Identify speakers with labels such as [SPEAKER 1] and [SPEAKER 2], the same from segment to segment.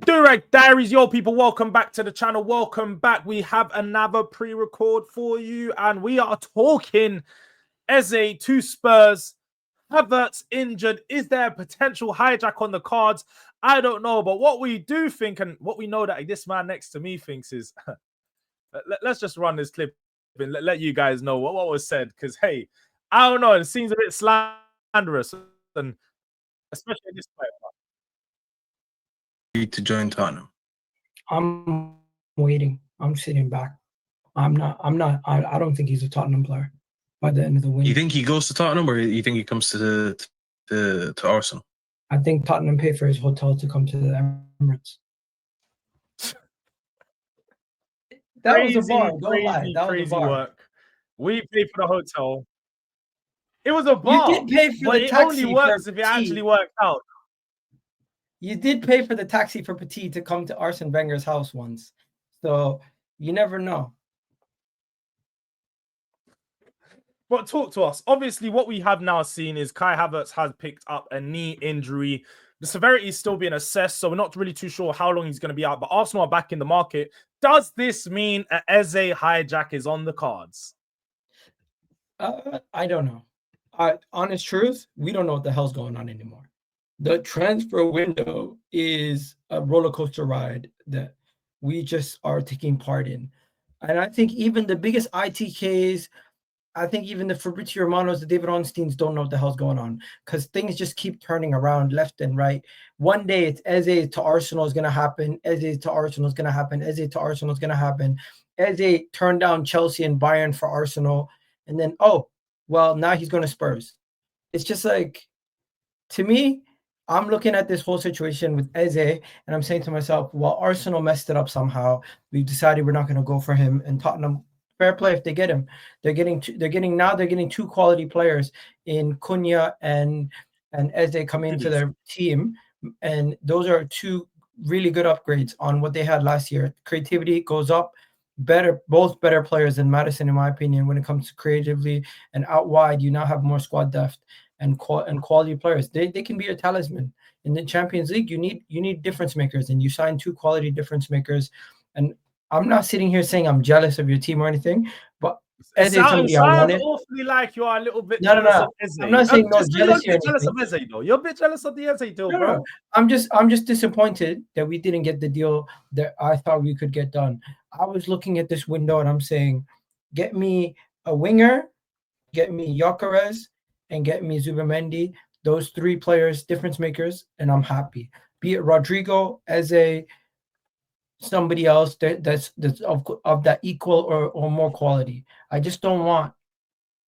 [SPEAKER 1] Durag Diaries, yo, people, welcome back to the channel. Welcome back. We have another pre-record for you, and we are talking Eze to Spurs. Havertz injured. Is there a potential hijack on the cards? I don't know, but what we do think, and what we know that this man next to me thinks is, let's just run this clip and let you guys know what was said. Because hey, I don't know, it seems a bit slanderous, and especially this player.
[SPEAKER 2] To join Tottenham?
[SPEAKER 3] I'm waiting. I'm sitting back. I don't think he's a Tottenham player by the end of the window.
[SPEAKER 2] You think he goes to Tottenham, or you think he comes to Arsenal?
[SPEAKER 3] I think Tottenham pay for his hotel to come to the Emirates. That was a bar. Don't lie. That was a bar.
[SPEAKER 1] Work. We paid for the hotel. It was a bar.
[SPEAKER 3] You did pay for the taxi.
[SPEAKER 1] It only works if it actually worked out.
[SPEAKER 3] You did pay for the taxi for Petit to come to Arsene Wenger's house once. So you never know.
[SPEAKER 1] But talk to us. Obviously, what we have now seen is Kai Havertz has picked up a knee injury. The severity is still being assessed, so we're not really too sure how long he's going to be out. But Arsenal are back in the market. Does this mean an Eze hijack is on the cards?
[SPEAKER 3] I don't know. Honest truth, we don't know what the hell's going on anymore. The transfer window is a roller coaster ride that we just are taking part in. And I think even the biggest ITKs, I think even the Fabrizio Romanos, the David Onsteins don't know what the hell's going on because things just keep turning around left and right. One day it's Eze to Arsenal is going to happen. Eze to Arsenal is going to happen. Eze to Arsenal is going to happen. Eze turned down Chelsea and Bayern for Arsenal. And then, oh, well, now he's going to Spurs. It's just like, to me, I'm looking at this whole situation with Eze, and I'm saying to myself, well, Arsenal messed it up somehow. We've decided we're not going to go for him. And Tottenham, fair play if they get him. They're getting two quality players in Cunha and Eze coming into their team, and those are two really good upgrades on what they had last year. Creativity goes up. Both better players than Maddison, in my opinion, when it comes to creatively, and out wide, you now have more squad depth and quality players. They can be a talisman. In the Champions League, you need difference makers, and you sign two quality difference makers. And I'm not sitting here saying I'm jealous of your team or anything, but
[SPEAKER 1] it sounds awfully like you are a little bit jealous of Eze.
[SPEAKER 3] I'm not saying jealousy.
[SPEAKER 1] You're jealous of Eze, though. You're a bit jealous of the Eze deal, bro.
[SPEAKER 3] I'm just disappointed that we didn't get the deal that I thought we could get done. I was looking at this window and I'm saying, get me a winger, get me Gyökeres, and get me Zubimendi. Those three players, difference makers, and I'm happy. Be it Rodrygo, Eze, somebody else that's of that equal or more quality. I just don't want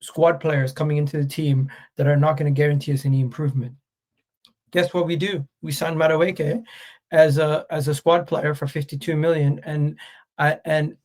[SPEAKER 3] squad players coming into the team that are not going to guarantee us any improvement. Guess what we do? We signed Madueke as a squad player for 52 million, and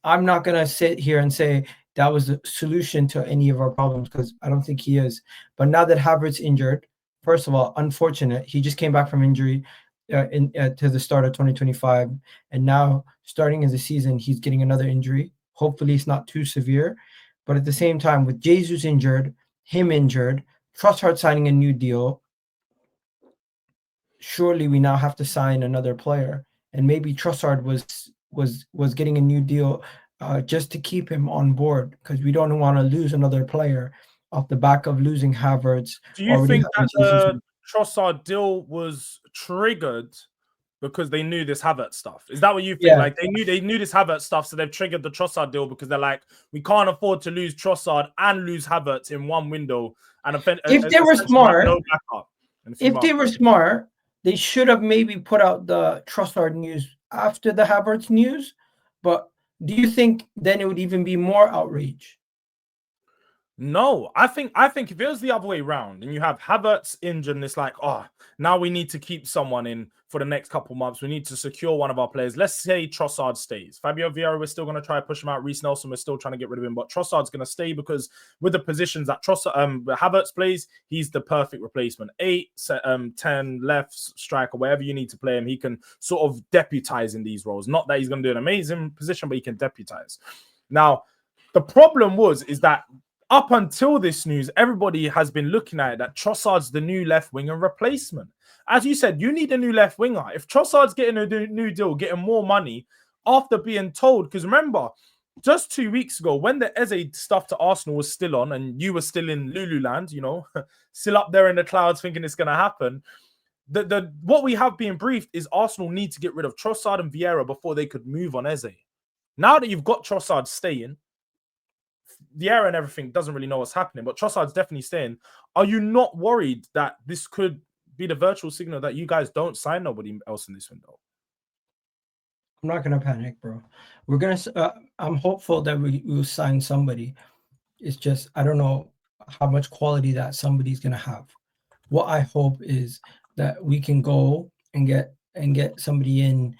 [SPEAKER 3] I'm not going to sit here and say that was the solution to any of our problems, because I don't think he is. But now that Havertz injured, first of all, unfortunate. He just came back from injury to the start of 2025, and now starting in the season, he's getting another injury. Hopefully, it's not too severe. But at the same time, with Jesus injured, him injured, Trossard signing a new deal, surely we now have to sign another player. And maybe Trossard was getting a new deal just to keep him on board, because we don't want to lose another player off the back of losing Havertz.
[SPEAKER 1] Do you think that the Trossard deal was triggered because they knew this Havertz stuff? Is that what you think? Yeah. Like they knew this Havertz stuff, so they've triggered the Trossard deal because they're like, we can't afford to lose Trossard and lose Havertz in one window. And
[SPEAKER 3] if they were smart, they should have maybe put out the Trossard news after the Havertz news. But do you think then it would even be more outrage?
[SPEAKER 1] No, I think if it was the other way around and you have Havertz injured and it's like, oh, now we need to keep someone in for the next couple months. We need to secure one of our players. Let's say Trossard stays. Fabio Vieira, we're still going to try to push him out. Reece Nelson, we're still trying to get rid of him. But Trossard's going to stay because with the positions that Havertz plays, he's the perfect replacement. 8, 10, left striker, wherever you need to play him, he can sort of deputize in these roles. Not that he's going to do an amazing position, but he can deputize. Now, the problem is that up until this news, everybody has been looking at it that Trossard's the new left winger replacement. As you said, you need a new left winger. If Trossard's getting a new deal, getting more money after being told, because remember, just 2 weeks ago, when the Eze stuff to Arsenal was still on and you were still in Lululand, you know, still up there in the clouds thinking it's going to happen, what we have been briefed is Arsenal need to get rid of Trossard and Vieira before they could move on Eze. Now that you've got Trossard staying, Vieira and everything doesn't really know what's happening, but Trossard's definitely staying. Are you not worried that this could be the virtual signal that you guys don't sign nobody else in this window?
[SPEAKER 3] I'm not gonna panic, bro. We're gonna. I'm hopeful that we will sign somebody. It's just I don't know how much quality that somebody's gonna have. What I hope is that we can go and get somebody in.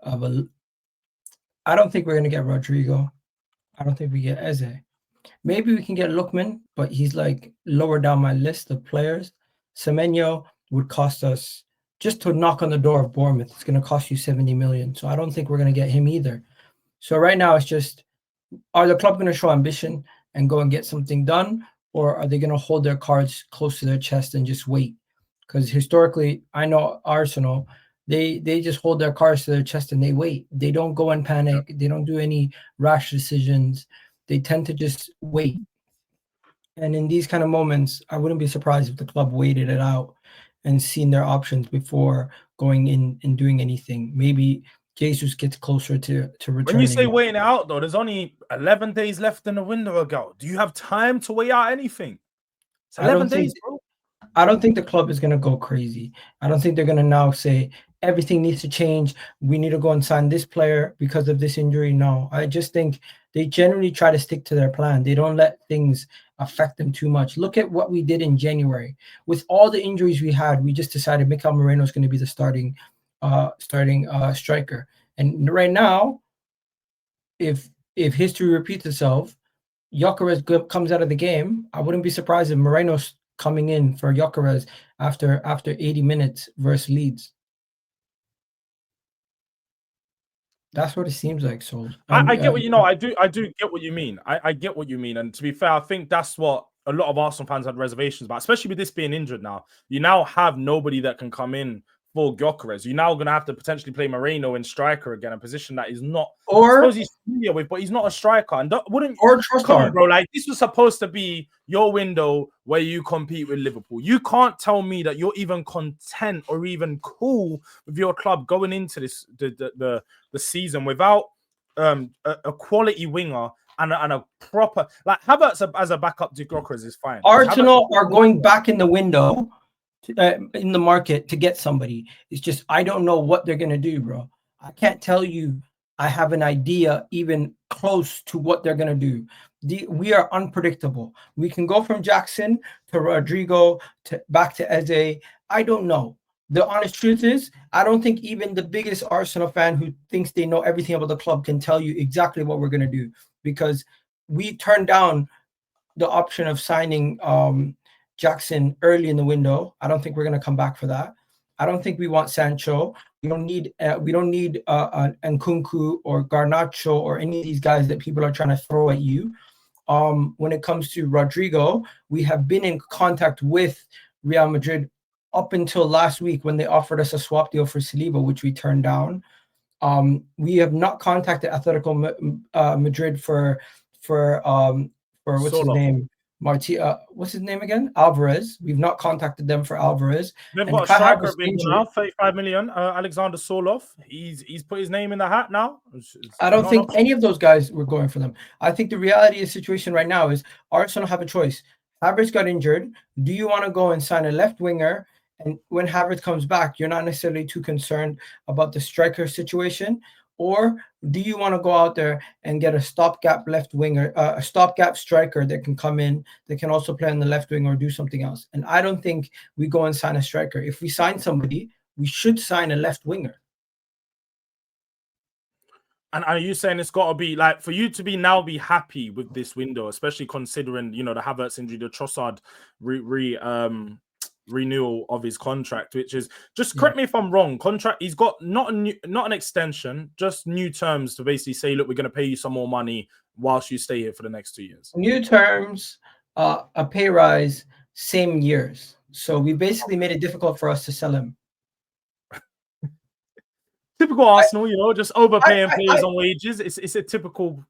[SPEAKER 3] I don't think we're gonna get Rodrygo. I don't think we get Eze. Maybe we can get Lookman, but he's like lower down my list of players. Semenyo would cost us, just to knock on the door of Bournemouth, it's going to cost you 70 million. So I don't think we're going to get him either. So right now it's just, are the club going to show ambition and go and get something done? Or are they going to hold their cards close to their chest and just wait? Because historically, I know Arsenal, they just hold their cards to their chest and they wait. They don't go and panic. They don't do any rash decisions. They tend to just wait. And in these kind of moments, I wouldn't be surprised if the club waited it out and seen their options before going in and doing anything. Maybe Jesus gets closer to returning.
[SPEAKER 1] When you say waiting it out, though, there's only 11 days left in the window ago. Do you have time to wait out anything? It's 11 days, bro.
[SPEAKER 3] I don't think the club is going to go crazy. I don't think they're going to now say everything needs to change. We need to go and sign this player because of this injury. No, I just think they generally try to stick to their plan. They don't let things affect them too much. Look at what we did in January. With all the injuries we had, we just decided Mikel Moreno is going to be the starting striker. And right now, if history repeats itself, Gyökeres comes out of the game, I wouldn't be surprised if Moreno's coming in for Gyökeres after 80 minutes versus Leeds. That's what it seems like. So
[SPEAKER 1] I get what you know. I do get what you mean. I get what you mean. And to be fair, I think that's what a lot of Arsenal fans had reservations about, especially with this being injured now. You now have nobody that can come in for Gyökeres. You're now going to have to potentially play Moreno in striker again, a position that is not, I suppose he's familiar with, but he's not a striker. And come on, bro, like this was supposed to be your window where you compete with Liverpool. You can't tell me that you're even content or even cool with your club going into this the season without a quality winger and a proper, like Havertz as a backup to Gyökeres is fine.
[SPEAKER 3] Arsenal are going back in the window. In the market to get somebody. It's just I don't know what they're gonna do, bro. I can't tell you I have an idea even close to what they're gonna do. We are unpredictable. We can go from Jackson to Rodrygo to back to Eze. I don't know. The honest truth is, I don't think even the biggest Arsenal fan who thinks they know everything about the club can tell you exactly what we're gonna do, because we turned down the option of signing Jackson early in the window. I don't think we're going to come back for that. I don't think we want Sancho. We don't need Nkunku or Garnacho or any of these guys that people are trying to throw at you. When it comes to Rodrygo, we have been in contact with Real Madrid up until last week when they offered us a swap deal for Saliba, which we turned down. We have not contacted Atletico Madrid for what's his name? What's his name again? Alvarez. We've not contacted them for Alvarez.
[SPEAKER 1] They've got a striker now, 35 million. Alexander Sorloth. He's put his name in the hat now.
[SPEAKER 3] I don't think any of those guys were going for them. I think the reality of the situation right now is Arsenal have a choice. Havertz got injured. Do you want to go and sign a left winger? And when Havertz comes back, you're not necessarily too concerned about the striker situation. Or do you want to go out there and get a stopgap left winger, a stopgap striker that can come in, that can also play on the left wing or do something else? And I don't think we go and sign a striker. If we sign somebody, we should sign a left winger.
[SPEAKER 1] And are you saying it's got to be like for you to be happy with this window, especially considering, you know, the Havertz injury, the Trossard renewal of his contract, which is, just correct me if I'm wrong, contract, he's got not an extension, just new terms to basically say, look, we're going to pay you some more money whilst you stay here for the next 2 years.
[SPEAKER 3] New terms, a pay rise same years. So we basically made it difficult for us to sell him.
[SPEAKER 1] Typical Arsenal, you know, just overpaying players
[SPEAKER 3] I
[SPEAKER 1] on wages. It's a typical.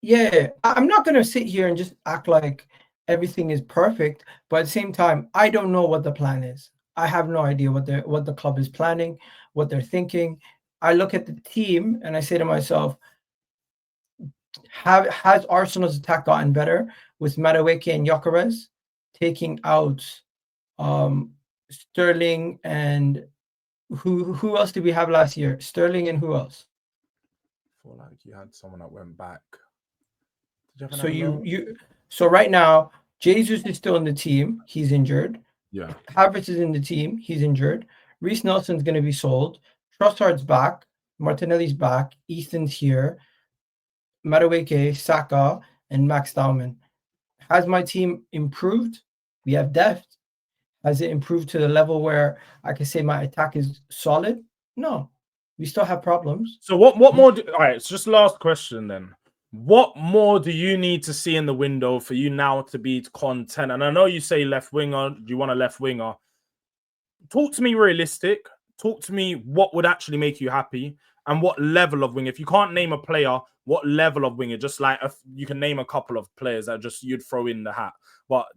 [SPEAKER 3] Yeah, I'm not gonna sit here and just act like everything is perfect, but at the same time, I don't know what the plan is. I have no idea what the club is planning, what they're thinking. I look at the team and I say to myself, has Arsenal's attack gotten better with Madueke and Gyökeres taking out Sterling and who else did we have last year? Sterling and who else?
[SPEAKER 1] I feel like you had someone that went back. Did
[SPEAKER 3] So so right now, Jesus is still in the team. He's injured.
[SPEAKER 1] Yeah.
[SPEAKER 3] Havertz is in the team. He's injured. Reece Nelson's going to be sold. Trossard's back. Martinelli's back. Easton's here. Madueke, Saka, and Max Dowman. Has my team improved? We have depth. Has it improved to the level where I can say my attack is solid? No. We still have problems.
[SPEAKER 1] So what more? All right, it's just last question then. What more do you need to see in the window for you now to be content? And I know you say left winger. You want a left winger. Talk to me realistic. Talk to me what would actually make you happy and what level of winger. If you can't name a player, what level of winger? Just like you can name a couple of players that just you'd throw in the hat. But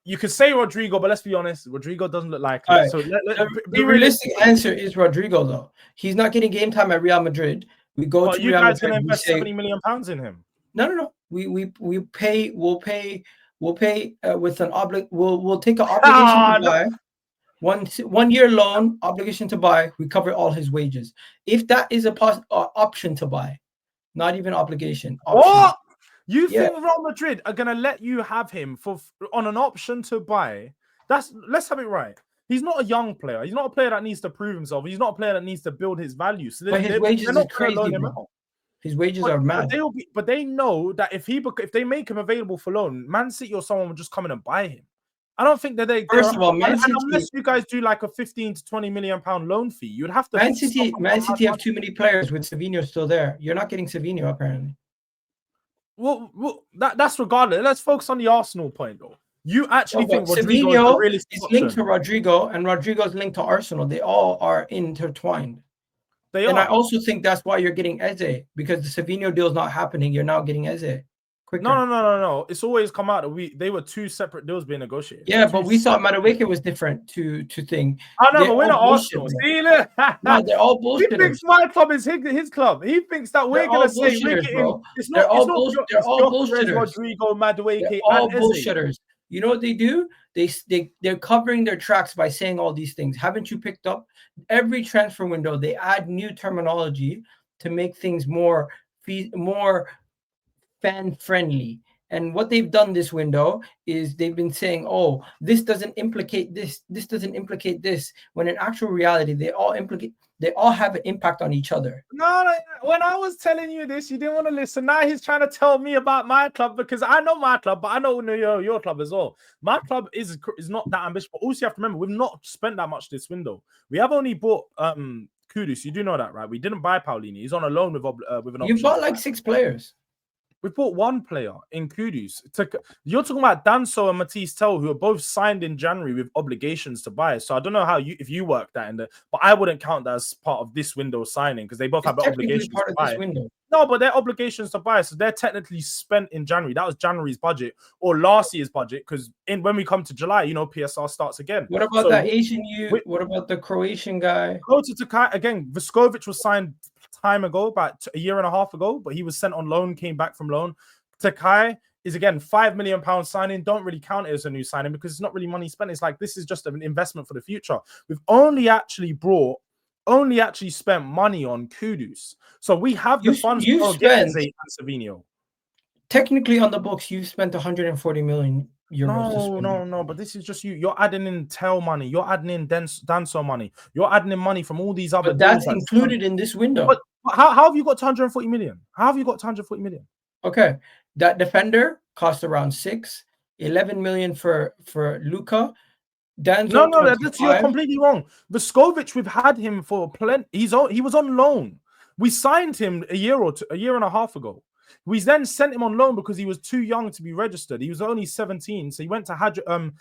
[SPEAKER 1] you could say Rodrygo, but let's be honest, Rodrygo doesn't look like it.
[SPEAKER 3] Right.
[SPEAKER 1] So
[SPEAKER 3] the realistic answer is Rodrygo, though. He's not getting game time at Real Madrid. We go to
[SPEAKER 1] you
[SPEAKER 3] Real
[SPEAKER 1] guys
[SPEAKER 3] Madrid.
[SPEAKER 1] gonna invest £70 million in him?
[SPEAKER 3] No. We'll pay with an we'll take an obligation to buy. 1 year loan, obligation to buy. We cover all his wages. If that is a option to buy, not even obligation. Option.
[SPEAKER 1] What? You think Real Madrid are gonna let you have him on an option to buy? Let's have it right. He's not a young player. He's not a player that needs to prove himself. He's not a player that needs to build his value. So
[SPEAKER 3] but his wages are crazy, bro. His wages are mad.
[SPEAKER 1] But they know that if they make him available for loan, Man City or someone will just come in and buy him. I don't think that
[SPEAKER 3] First of all,
[SPEAKER 1] unless you guys do like a 15 to 20 million pound loan fee, you'd have to.
[SPEAKER 3] Man City have too many players with Savinho still there. You're not getting Savinho apparently.
[SPEAKER 1] Well, that's regardless. Let's focus on the Arsenal point though. You actually think
[SPEAKER 3] Savinho is linked to Rodrygo, and Rodrygo is linked to Arsenal. They all are intertwined. I also think that's why you're getting Eze, because the Savinho deal is not happening. You're now getting Eze. Quicker.
[SPEAKER 1] No. It's always come out that they were two separate deals being negotiated.
[SPEAKER 3] Yeah, but we thought Madueke was different to thing.
[SPEAKER 1] I know, but we're not Arsenal. See, look.
[SPEAKER 3] No, they're all bullshit.
[SPEAKER 1] He thinks my club is his club. He thinks that we're going to say
[SPEAKER 3] bro. They're all bullshitters.
[SPEAKER 1] Rodrygo, Madueke,
[SPEAKER 3] they're all bullshitters. You know what they do? They're covering their tracks by saying all these things. Haven't you picked up? Every transfer window, they add new terminology to make things more fan friendly. And what they've done this window is they've been saying, oh, this doesn't implicate this doesn't implicate this, when in actual reality they all have an impact on each other.
[SPEAKER 1] No, when I was telling you this, you didn't want to listen. Now he's trying to tell me about my club, because I know my club, but I know your club as well. My club is not that ambitious, but also you have to remember, we've not spent that much this window. We have only bought Kudus. You do know that, right? We didn't buy Paulini. He's on a loan with an option.
[SPEAKER 3] You bought like 6 players.
[SPEAKER 1] We bought one player in Kudus. You're talking about Danso and Matisse Tell, who are both signed in January with obligations to buy. So I don't know if you work that but I wouldn't count that as part of this window signing, because they both have obligations to buy. No, but they're obligations to buy, so they're technically spent in January. That was January's budget or last year's budget, because when we come to July, PSR starts again.
[SPEAKER 3] What about that Asian youth? What about the Croatian guy?
[SPEAKER 1] Go to Takai again. Vuskovic was signed time ago, about a year and a half ago, but he was sent on loan, came back from loan. Takai is again £5 million signing. Don't really count it as a new signing because it's not really money spent. It's like this is just an investment for the future. We've only actually spent money on Kudus, so we have the funds to get Eze and Savinho.
[SPEAKER 3] Technically, on the books, you've spent 140 million euros.
[SPEAKER 1] No, but this is just you. You're adding in Tel money. You're adding in Danso money. You're adding in money from all these other.
[SPEAKER 3] But that's included in this window.
[SPEAKER 1] But how have you got 240 million? How have you got 240 million?
[SPEAKER 3] Okay, that defender cost around 11 million for Luka.
[SPEAKER 1] Danso, no, you're completely wrong. Vuskovic, we've had him for plenty. He was on loan. We signed him a year and a half ago. We then sent him on loan because he was too young to be registered. He was only 17, so he went to Hajduk.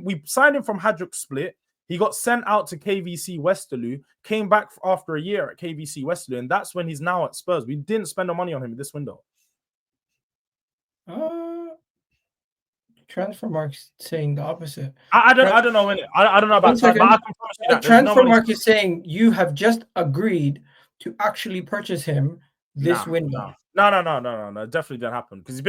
[SPEAKER 1] We signed him from Hajduk Split. He got sent out to KVC Westerlo, came back after a year at KVC Westerlo, and that's when he's now at Spurs. We didn't spend the money on him in this window.
[SPEAKER 3] Transfer mark's saying the opposite.
[SPEAKER 1] I don't know when I don't know about time, but I can promise you that
[SPEAKER 3] transfer mark is saying you have just agreed to actually purchase him this window.
[SPEAKER 1] No, definitely didn't happen because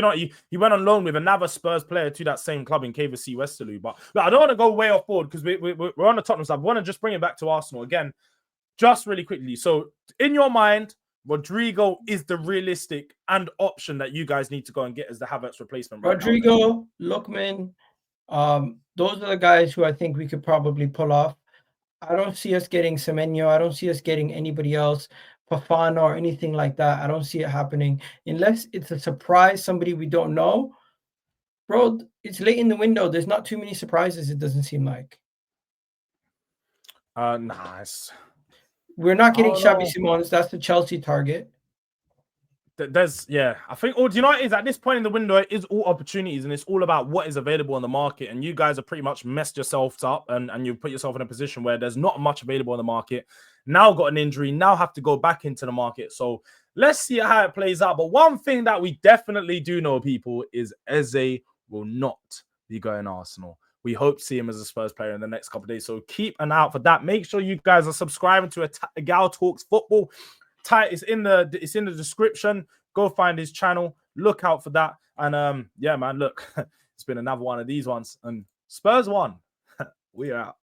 [SPEAKER 1] he went on loan with another Spurs player to that same club in KVC Westerlo. But I don't want to go way off board because we're on the Tottenham side. I want to just bring it back to Arsenal again, just really quickly. So in your mind, Rodrygo is the realistic and option that you guys need to go and get as the Havertz replacement. Right
[SPEAKER 3] Rodrygo, Lookman, those are the guys who I think we could probably pull off. I don't see us getting Semenyo. I don't see us getting anybody else, Fafana or anything like that. I don't see it happening unless it's a surprise, somebody we don't know. Bro, it's late in the window. There's not too many surprises, it doesn't seem like.
[SPEAKER 1] Nice.
[SPEAKER 3] We're not getting Xavi Simons. That's the Chelsea target.
[SPEAKER 1] I think do you know what it is? At this point in the window, it is all opportunities and it's all about what is available on the market. And you guys have pretty much messed yourselves up and you put yourself in a position where there's not much available on the market. Now got an injury, now have to go back into the market. So let's see how it plays out. But one thing that we definitely do know, people, is Eze will not be going Arsenal. We hope to see him as a Spurs player in the next couple of days. So keep an eye out for that. Make sure you guys are subscribing to EGAL Talks Football. It's in the description. Go find his channel. Look out for that. And yeah, man, look, it's been another one of these ones. And Spurs won. We are out.